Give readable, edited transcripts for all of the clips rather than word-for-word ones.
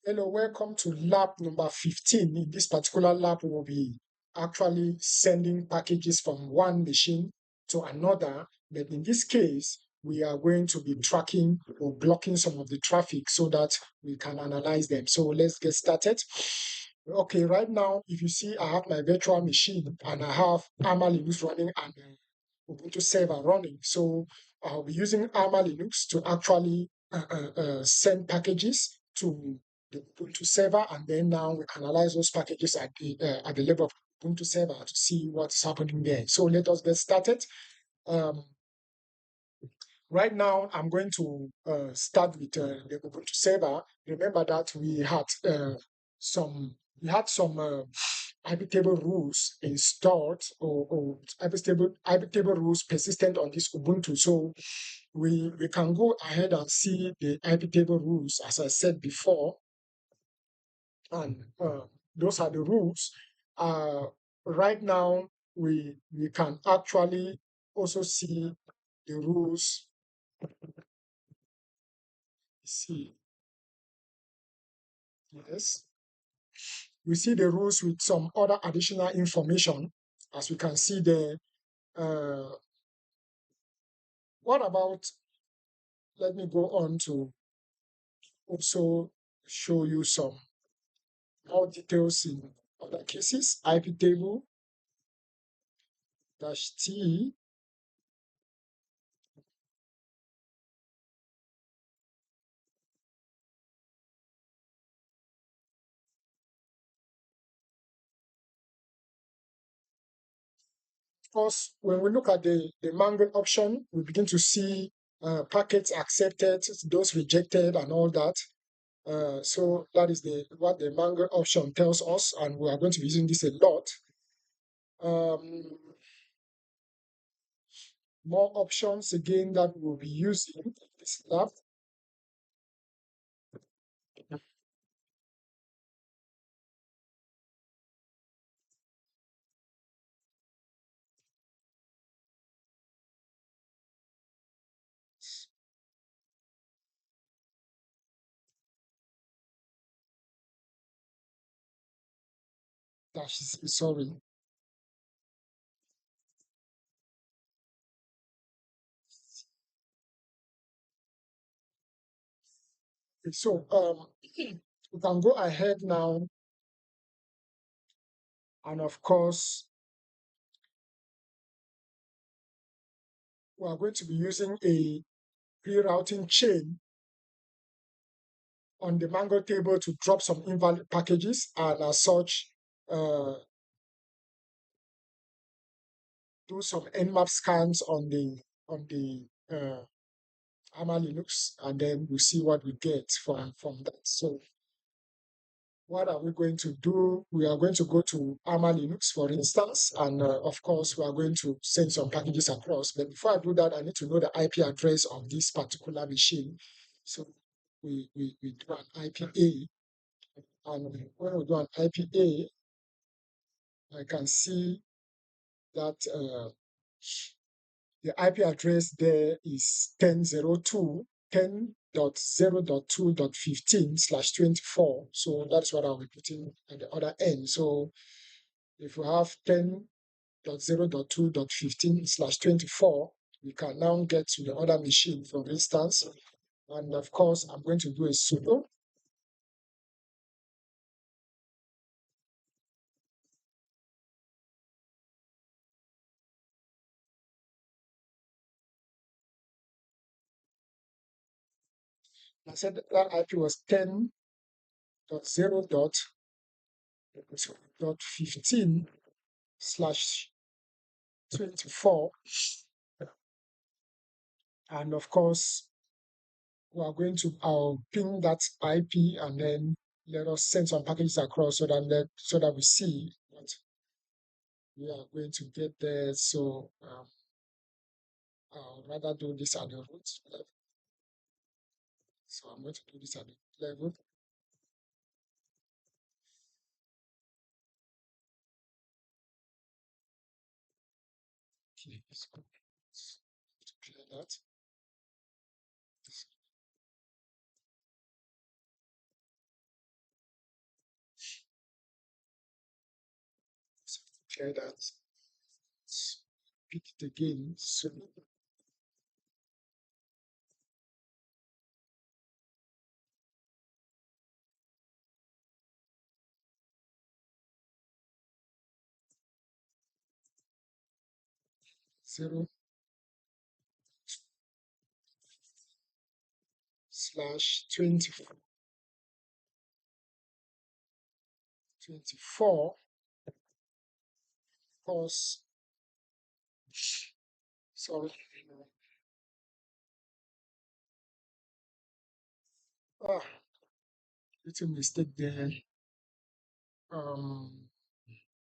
Hello, welcome to lab number 15. In this particular lab, we will be actually sending packages from one machine to another. But in this case, we are going to be tracking or blocking some of the traffic so that we can analyze them. So let's get started. Okay, right now, if you see, I have my virtual machine and I have Arma Linux running and Ubuntu server running. So I'll be using Arma Linux to actually send packages to the Ubuntu server, and then now we analyze those packages at the level of Ubuntu server to see what's happening there. So let us get started. Right now, I'm going to start with the Ubuntu server. Remember that we had some iptable rules installed or iptable rules persistent on this Ubuntu. So we can go ahead and see the iptable rules as I said before, and those are the rules. Right now, we can actually also see the rules. See, yes, we see the rules with some other additional information, as we can see there. What about, let me go on to also show you some more details in other cases. iptable -t. Of course, when we look at the mangle option, we begin to see packets accepted, those rejected, and all that. So that is what the mangle option tells us, and we are going to be using this a lot. More options again that we'll be using in this lab. Sorry. So we can go ahead now, and of course, we are going to be using a rerouting chain on the mango table to drop some invalid packages, and as such, do some nmap scans on the Arma Linux, and then we'll see what we get from that. So what are we going to do? We are going to go to Arma Linux, for instance, and of course, we are going to send some packages across. But before I do that, I need to know the IP address of this particular machine. So we do an IPA, and when we do an IPA, I can see that the IP address there is 10.0.2.15/24. So that's what I'll be putting at the other end. So if we have 10.0.2.15/24, we can now get to the other machine, for instance. And of course, I'm going to do a sudo. I said that IP was 10.0.15/24. And of course, we are going to ping that IP, and then let us send some packages across so that we see what we are going to get there. So I'll rather do this at the root level. So I'm going to do this at the level. Okay, let's go to clear that. clear that. Let's repeat it again. So 0/24 cos, sorry, ah, little mistake there.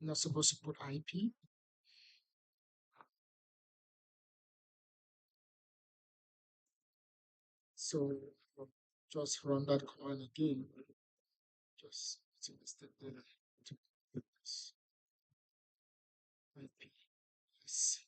Not supposed to put IP. So just run that command again. Just little mistake there. To put this IP. Yes.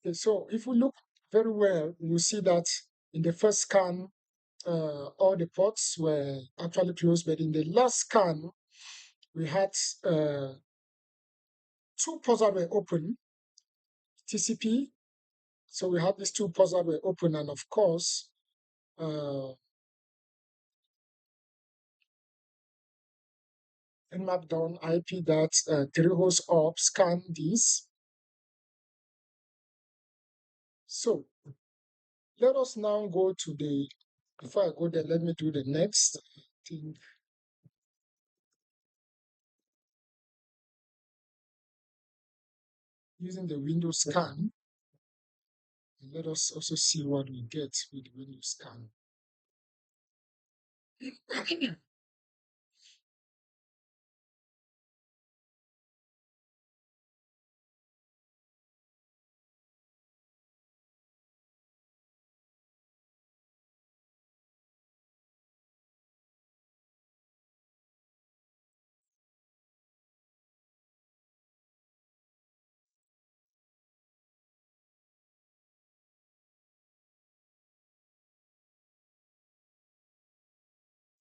Okay, so if we look very well, you see that in the first scan, all the ports were actually closed, but in the last scan, we had two ports that were open, TCP. So we had these two ports that were open, and of course, nmap down IP that 3 hosts up scan this. So let us now go to the, before I go there, let me do the next thing. Using the Windows scan, and let us also see what we get with the Windows scan.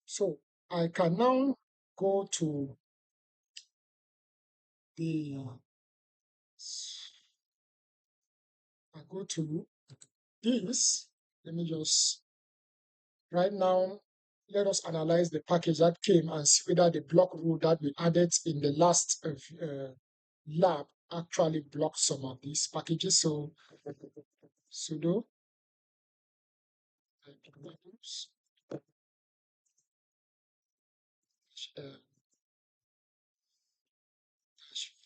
So I can now go to the, I go to this. Let me just, right now, let us analyze the package that came and see whether the block rule that we added in the last lab actually blocks some of these packages. So sudo iptables,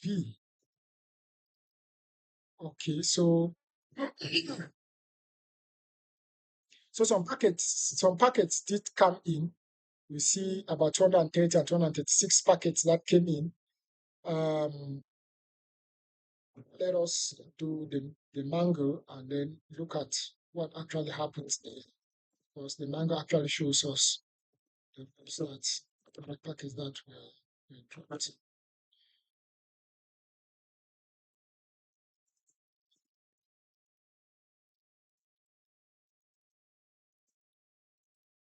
-v. Okay, so some packets did come in. We see about 230 and 236 packets that came in. Let us do the mango and then look at what actually happens there. Because the mango actually shows us the results of the packets that were dropped.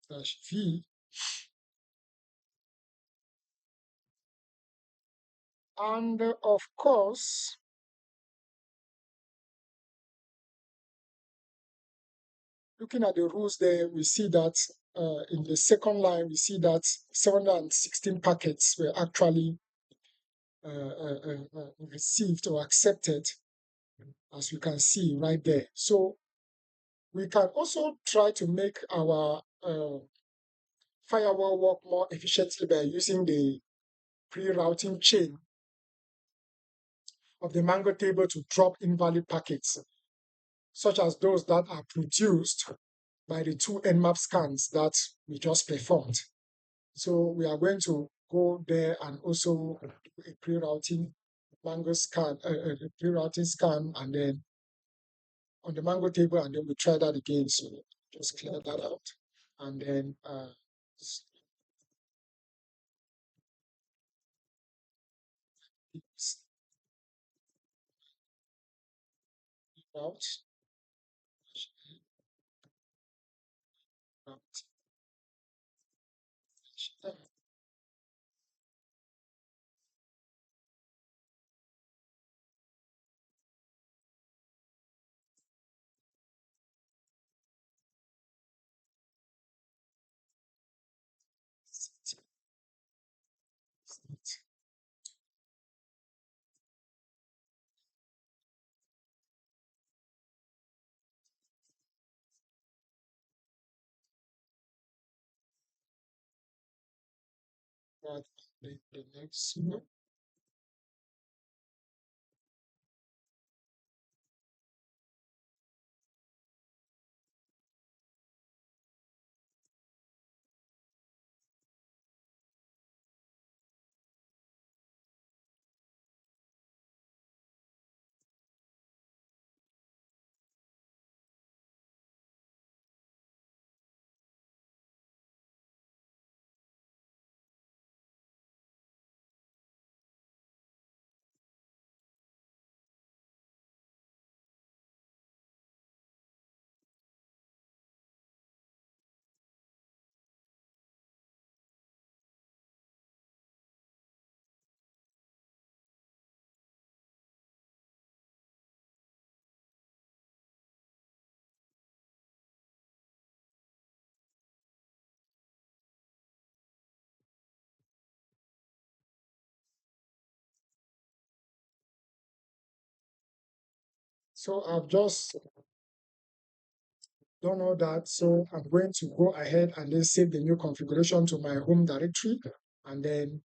-v. And of course, looking at the rules there, we see that in the second line, we see that 716 packets were actually received or accepted, as you can see right there. So we can also try to make our firewall work more efficiently by using the pre-routing chain of the Mango table to drop invalid packets, such as those that are produced by the two nmap scans that we just performed. So we are going to go there and also do a pre-routing Mango scan, pre-routing scan, and then on the Mango table, and then we try that again. So just clear that out, and then out, out. Right, the next one. So I've just don't know that. So I'm going to go ahead and then save the new configuration to my home directory. And then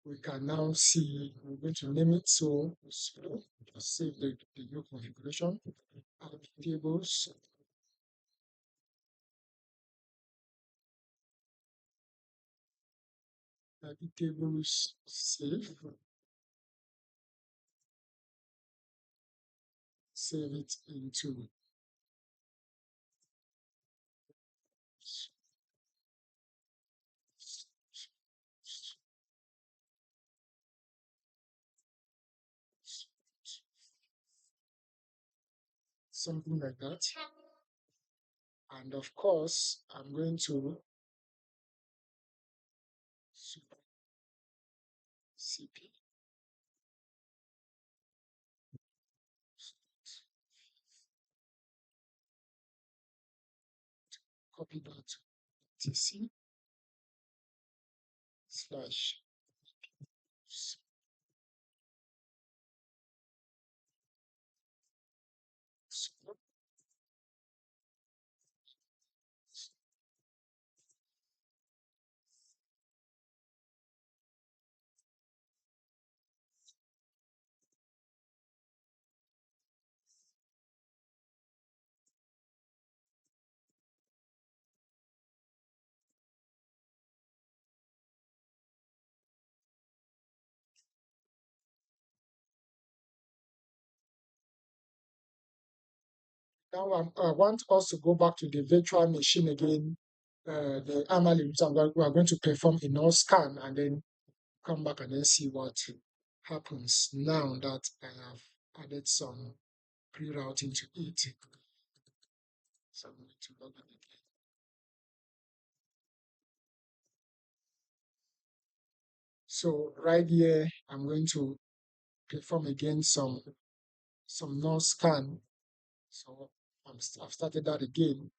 we can now see, we're going to name it. So just save the new configuration. Iptables, iptables, save it into something like that. And of course, I'm going to cp copy that tc slash now I want us to go back to the virtual machine again, the anomaly. We are going to perform a null scan and then come back and then see what happens now that I have added some pre-routing to it. So I'm going to log in again. So right here, I'm going to perform again some null scan. So I've started that again.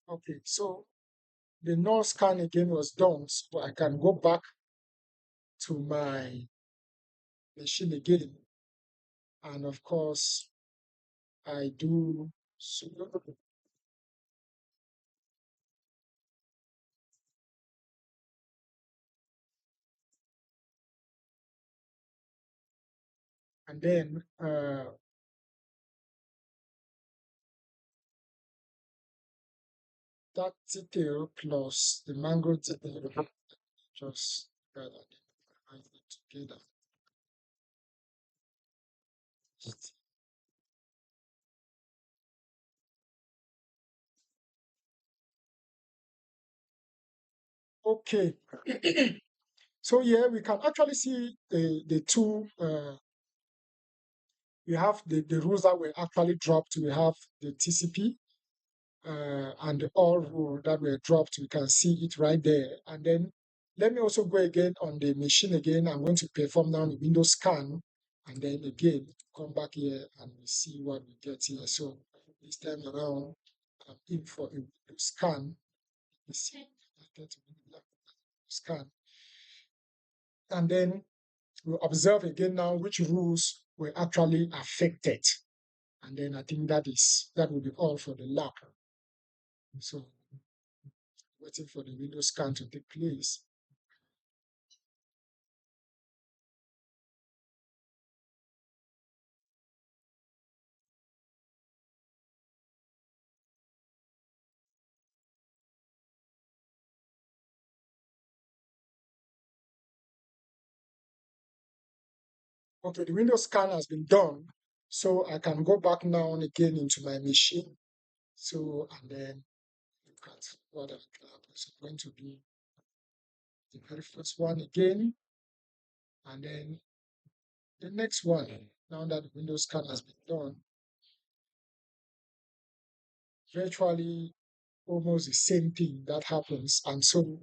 Okay, so the null scan again was done, so I can go back to my machine again. And of course, I do sudo. And then that detail plus the mango detail, just I it together. Okay. So here we can actually see the two, we have the rules that were actually dropped. We have the TCP and the all rule that were dropped. We can see it right there. And then let me also go again on the machine again. I'm going to perform now the Windows scan. And then again, come back here and we see what we get here. So this time around, I'm in for a Windows scan. You see, I get a Windows scan. And then we'll observe again now which rules were actually affected. And then I think that will be all for the lab. So waiting for the Windows scan to take place. Okay, the Windows scan has been done. So I can go back now and again into my machine. So, and then look at what I'm going to do. The very first one again, and then the next one. Now that the Windows scan has been done, virtually almost the same thing that happens. And so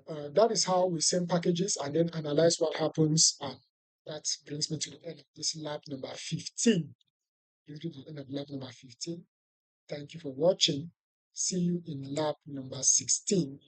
that is how we send packages and then analyze what happens. And that brings me to the end of this lab number 15. Brings me to the end of lab number 15. Thank you for watching. See you in lab number 16.